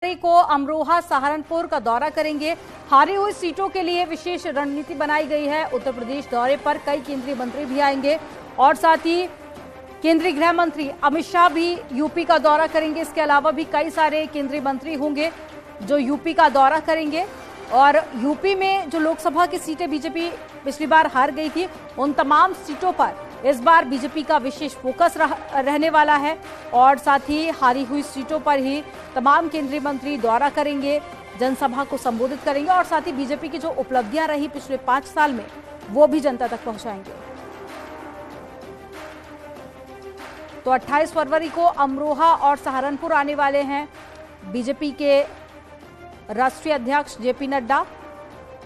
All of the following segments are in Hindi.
को अमरोहा सहारनपुर का दौरा करेंगे। हारी हुई सीटों के लिए विशेष रणनीति बनाई गई है। उत्तर प्रदेश दौरे पर कई केंद्रीय मंत्री भी आएंगे और साथ ही केंद्रीय गृह मंत्री अमित शाह भी यूपी का दौरा करेंगे। इसके अलावा भी कई सारे केंद्रीय मंत्री होंगे जो यूपी का दौरा करेंगे और यूपी में जो लोकसभा की सीटें बीजेपी पिछली बार हार गई थी, उन तमाम सीटों पर इस बार बीजेपी का विशेष फोकस रहने वाला है और साथ ही हारी हुई सीटों पर ही तमाम केंद्रीय मंत्री दौरा करेंगे, जनसभा को संबोधित करेंगे और साथ ही बीजेपी की जो उपलब्धियां रही पिछले 5 साल में वो भी जनता तक पहुंचाएंगे। तो 28 फरवरी को अमरोहा और सहारनपुर आने वाले हैं बीजेपी के राष्ट्रीय अध्यक्ष जेपी नड्डा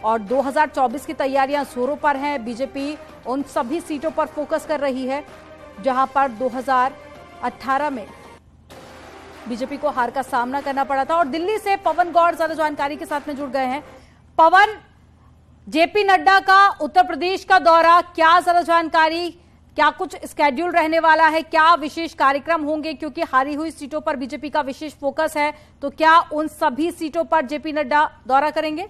और 2024 की तैयारियां जोरों पर हैं। बीजेपी उन सभी सीटों पर फोकस कर रही है जहां पर 2018 में बीजेपी को हार का सामना करना पड़ा था। और दिल्ली से पवन गौड़ ज्यादा जानकारी के साथ में जुड़ गए हैं। पवन, जेपी नड्डा का उत्तर प्रदेश का दौरा, क्या ज्यादा जानकारी, क्या कुछ स्केड्यूल रहने वाला है, क्या विशेष कार्यक्रम होंगे? क्योंकि हारी हुई सीटों पर बीजेपी का विशेष फोकस है, तो क्या उन सभी सीटों पर जेपी नड्डा दौरा करेंगे?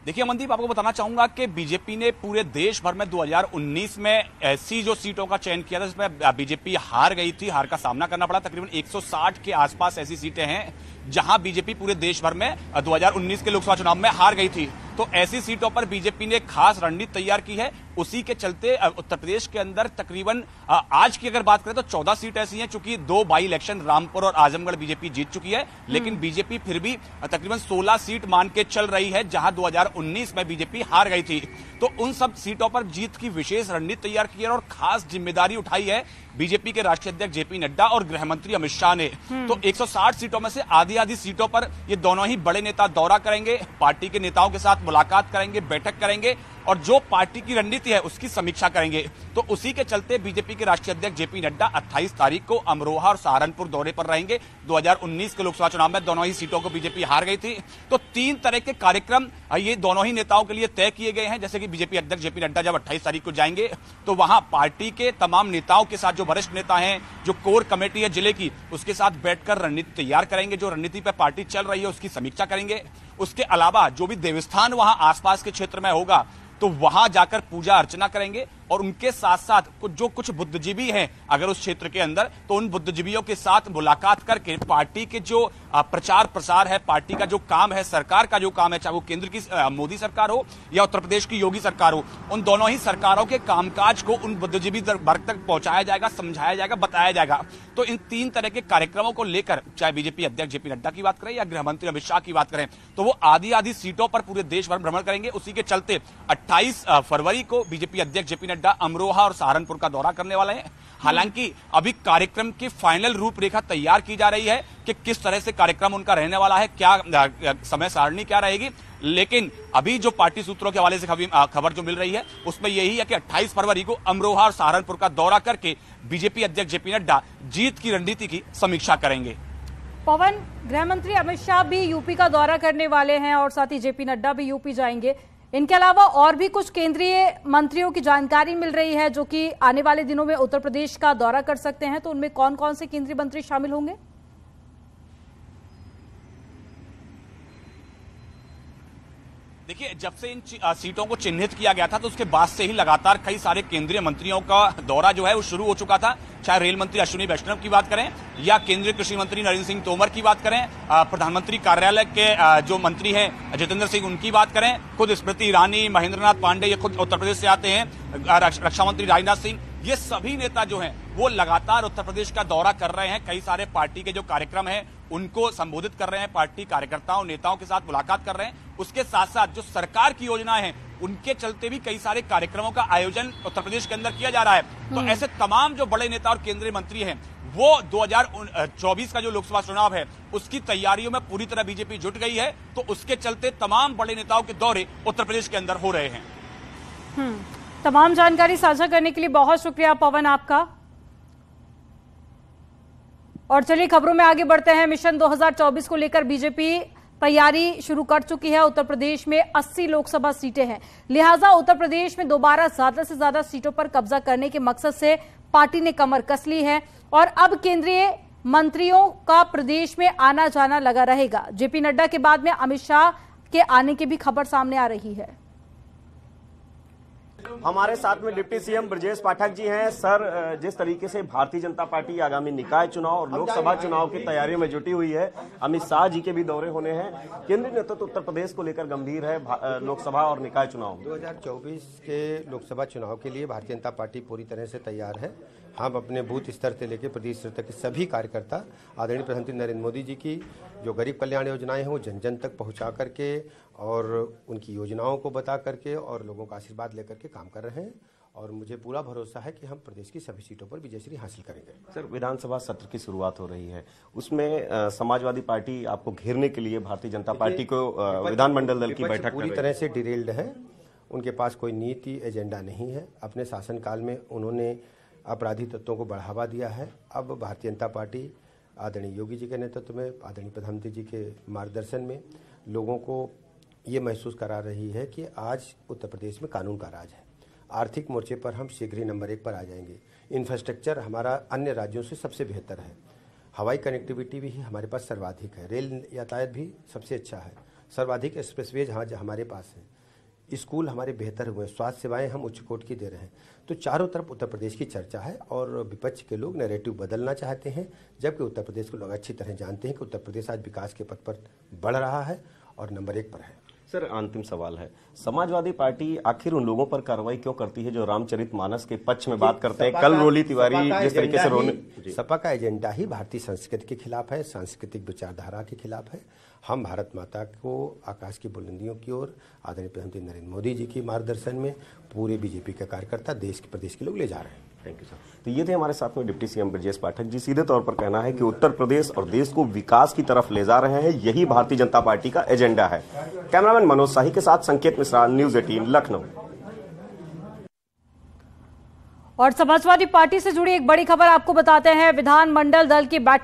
देखिए अमनदीप, आपको बताना चाहूंगा कि बीजेपी ने पूरे देश भर में 2019 में ऐसी जो सीटों का चयन किया था जिसमें बीजेपी हार गई थी, हार का सामना करना पड़ा। तकरीबन 160 के आसपास ऐसी सीटें हैं जहां बीजेपी पूरे देश भर में 2019 के लोकसभा चुनाव में हार गई थी। तो ऐसी सीटों पर बीजेपी ने खास रणनीति तैयार की है। उसी के चलते उत्तर प्रदेश के अंदर तकरीबन आज की अगर बात करें तो 14 सीट ऐसी हैं, चूंकि 2 बाई इलेक्शन रामपुर और आजमगढ़ बीजेपी जीत चुकी है, लेकिन बीजेपी फिर भी तकरीबन 16 सीट मान के चल रही है जहां 2019 में बीजेपी हार गई थी। तो उन सब सीटों पर जीत की विशेष रणनीति तैयार की है और खास जिम्मेदारी उठाई है बीजेपी के राष्ट्रीय अध्यक्ष जेपी नड्डा और गृह मंत्री अमित शाह ने। तो 160 सीटों में से आधी सीटों पर ये दोनों ही बड़े नेता दौरा करेंगे, पार्टी के नेताओं के साथ मुलाकात करेंगे, बैठक करेंगे और जो पार्टी की रणनीति है उसकी समीक्षा करेंगे। तो उसी के चलते बीजेपी के राष्ट्रीय अध्यक्ष जेपी नड्डा 28 तारीख को अमरोहा और सहारनपुर दौरे पर रहेंगे। 2019 के लोकसभा चुनाव में दोनों ही सीटों को बीजेपी हार गई थी। तो 3 तरह के कार्यक्रम ये दोनों ही नेताओं के लिए तय किए गए हैं। जैसे कि बीजेपी अध्यक्ष जेपी नड्डा जब 28 तारीख को जाएंगे तो वहां पार्टी के तमाम नेताओं के साथ, जो वरिष्ठ नेता हैं, जो कोर कमेटी है जिले की, उसके साथ बैठकर रणनीति तैयार करेंगे। जो रणनीति पर पार्टी चल रही है उसकी समीक्षा करेंगे। उसके अलावा जो भी देवस्थान वहां आसपास के क्षेत्र में होगा तो वहां जाकर पूजा अर्चना करेंगे और उनके साथ साथ जो कुछ बुद्धिजीवी हैं अगर उस क्षेत्र के अंदर, तो उन बुद्धिजीवियों के साथ मुलाकात करके पार्टी के जो प्रचार प्रसार है, पार्टी का जो काम है, सरकार का जो काम है, चाहे वो केंद्र की मोदी सरकार हो या उत्तर प्रदेश की योगी सरकार हो, उन दोनों ही सरकारों के कामकाज को उन बुद्धिजीवी वर्ग तक पहुंचाया जाएगा, समझाया जाएगा, बताया जाएगा। तो इन 3 तरह के कार्यक्रमों को लेकर चाहे बीजेपी अध्यक्ष जेपी नड्डा की बात करें या गृह मंत्री अमित शाह की बात करें, तो वो आधी सीटों पर पूरे देश भर भ्रमण करेंगे। उसी के चलते 28 फरवरी को बीजेपी अध्यक्ष जेपी नड्डा अमरोहा और सहारनपुर का दौरा करने वाले हैं। हालांकि अभी कार्यक्रम की फाइनल रूपरेखा तैयार की जा रही है कि किस तरह से कार्यक्रम उनका रहने वाला है, क्या समय सारणी क्या रहेगी। लेकिन अभी जो पार्टी सूत्रों के हवाले से खबर जो मिल रही है उसमें यही है कि 28 फरवरी को अमरोहा और सहारनपुर का दौरा करके बीजेपी अध्यक्ष जेपी नड्डा जीत की रणनीति की समीक्षा करेंगे। पवन, गृह मंत्री अमित शाह भी यूपी का दौरा करने वाले हैं और साथ ही जेपी नड्डा भी यूपी जाएंगे। इनके अलावा और भी कुछ केंद्रीय मंत्रियों की जानकारी मिल रही है जो कि आने वाले दिनों में उत्तर प्रदेश का दौरा कर सकते हैं, तो उनमें कौन कौन से केंद्रीय मंत्री शामिल होंगे? देखिए, जब से इन सीटों को चिन्हित किया गया था तो उसके बाद से ही लगातार कई सारे केंद्रीय मंत्रियों का दौरा जो है वो शुरू हो चुका था। चाहे रेल मंत्री अश्विनी वैष्णव की बात करें या केंद्रीय कृषि मंत्री नरेंद्र सिंह तोमर की बात करें, प्रधानमंत्री कार्यालय के जो मंत्री हैं जितेंद्र सिंह उनकी बात करें, खुद स्मृति ईरानी, महेंद्रनाथ पांडे ये खुद उत्तर प्रदेश से आते हैं, रक्षा मंत्री राजनाथ सिंह, ये सभी नेता जो हैं वो लगातार उत्तर प्रदेश का दौरा कर रहे हैं। कई सारे पार्टी के जो कार्यक्रम हैं उनको संबोधित कर रहे हैं, पार्टी कार्यकर्ताओं नेताओं के साथ मुलाकात कर रहे हैं। उसके साथ साथ जो सरकार की योजनाएं हैं उनके चलते भी कई सारे कार्यक्रमों का आयोजन उत्तर प्रदेश के अंदर किया जा रहा है। तो ऐसे तमाम जो बड़े नेता और केंद्रीय मंत्री हैं वो 2024 का जो लोकसभा चुनाव है उसकी तैयारियों में पूरी तरह बीजेपी जुट गई है। तो उसके चलते तमाम बड़े नेताओं के दौरे उत्तर प्रदेश के अंदर हो रहे हैं। तमाम जानकारी साझा करने के लिए बहुत शुक्रिया पवन आपका। और चलिए खबरों में आगे बढ़ते हैं। मिशन 2024 को लेकर बीजेपी तैयारी शुरू कर चुकी है। उत्तर प्रदेश में 80 लोकसभा सीटें हैं, लिहाजा उत्तर प्रदेश में दोबारा ज्यादा से ज्यादा सीटों पर कब्जा करने के मकसद से पार्टी ने कमर कस ली है और अब केंद्रीय मंत्रियों का प्रदेश में आना जाना लगा रहेगा। जेपी नड्डा के बाद में अमित शाह के आने की भी खबर सामने आ रही है। हमारे साथ में डिप्टी सीएम ब्रजेश पाठक जी हैं। सर, जिस तरीके से भारतीय जनता पार्टी आगामी निकाय चुनाव और लोकसभा चुनाव की तैयारियों में जुटी हुई है, अमित शाह जी के भी दौरे होने हैं, केंद्रीय नेतृत्व उत्तर प्रदेश को लेकर गंभीर है लोकसभा और निकाय चुनाव। 2024 के लोकसभा चुनाव के लिए भारतीय जनता पार्टी पूरी तरह से तैयार है। हम अपने बूथ स्तर से लेकर प्रदेश स्तर तक के सभी कार्यकर्ता आदरणीय प्रधानमंत्री नरेंद्र मोदी जी की जो गरीब कल्याण योजनाएं हैं वो जन जन तक पहुंचा करके और उनकी योजनाओं को बता करके और लोगों का आशीर्वाद लेकर के काम कर रहे हैं और मुझे पूरा भरोसा है कि हम प्रदेश की सभी सीटों पर विजयश्री हासिल करेंगे। सर, विधानसभा सत्र की शुरुआत हो रही है, उसमें समाजवादी पार्टी आपको घेरने के लिए भारतीय जनता पार्टी को विधानमंडल दल की बैठक पूरी तरह से डिरेल्ड है। उनके पास कोई नीति एजेंडा नहीं है। अपने शासनकाल में उन्होंने अपराधी तत्वों को बढ़ावा दिया है। अब भारतीय जनता पार्टी आदरणीय योगी जी के नेतृत्व में, आदरणीय प्रधानमंत्री जी के मार्गदर्शन में लोगों को ये महसूस करा रही है कि आज उत्तर प्रदेश में कानून का राज है। आर्थिक मोर्चे पर हम शीघ्र ही नंबर 1 पर आ जाएंगे। इंफ्रास्ट्रक्चर हमारा अन्य राज्यों से सबसे बेहतर है। हवाई कनेक्टिविटी भी हमारे पास सर्वाधिक है। रेल यातायात भी सबसे अच्छा है। सर्वाधिक एक्सप्रेसवेज हमारे पास है। स्कूल हमारे बेहतर हुए, स्वास्थ्य सेवाएं हम उच्च कोटि की दे रहे हैं। तो चारों तरफ उत्तर प्रदेश की चर्चा है और विपक्ष के लोग नैरेटिव बदलना चाहते हैं, जबकि उत्तर प्रदेश को लोग अच्छी तरह जानते हैं कि उत्तर प्रदेश आज विकास के पथ पर बढ़ रहा है और नंबर 1 पर है। सर, अंतिम सवाल है, समाजवादी पार्टी आखिर उन लोगों पर कार्रवाई क्यों करती है जो रामचरितमानस के पक्ष में बात करते हैं? कल रोली तिवारी जिस तरीके से रोने, सपा का एजेंडा ही भारतीय संस्कृति के खिलाफ है, सांस्कृतिक विचारधारा के खिलाफ है। हम भारत माता को आकाश की बुलंदियों की ओर आदरणीय प्रधानमंत्री नरेंद्र मोदी जी की मार्गदर्शन में पूरे बीजेपी के कार्यकर्ता देश के प्रदेश के लोग ले जा रहे हैं। Thank you sir. तो ये थे हमारे साथ में डिप्टी सीएम ब्रजेश पाठक जी। सीधे तौर पर कहना है कि उत्तर प्रदेश और देश को विकास की तरफ ले जा रहे हैं, यही भारतीय जनता पार्टी का एजेंडा है। कैमरामैन मनोज शाही के साथ संकेत मिश्रा, न्यूज 18 लखनऊ। और समाजवादी पार्टी से जुड़ी एक बड़ी खबर आपको बताते हैं। विधानमंडल दल की बैठक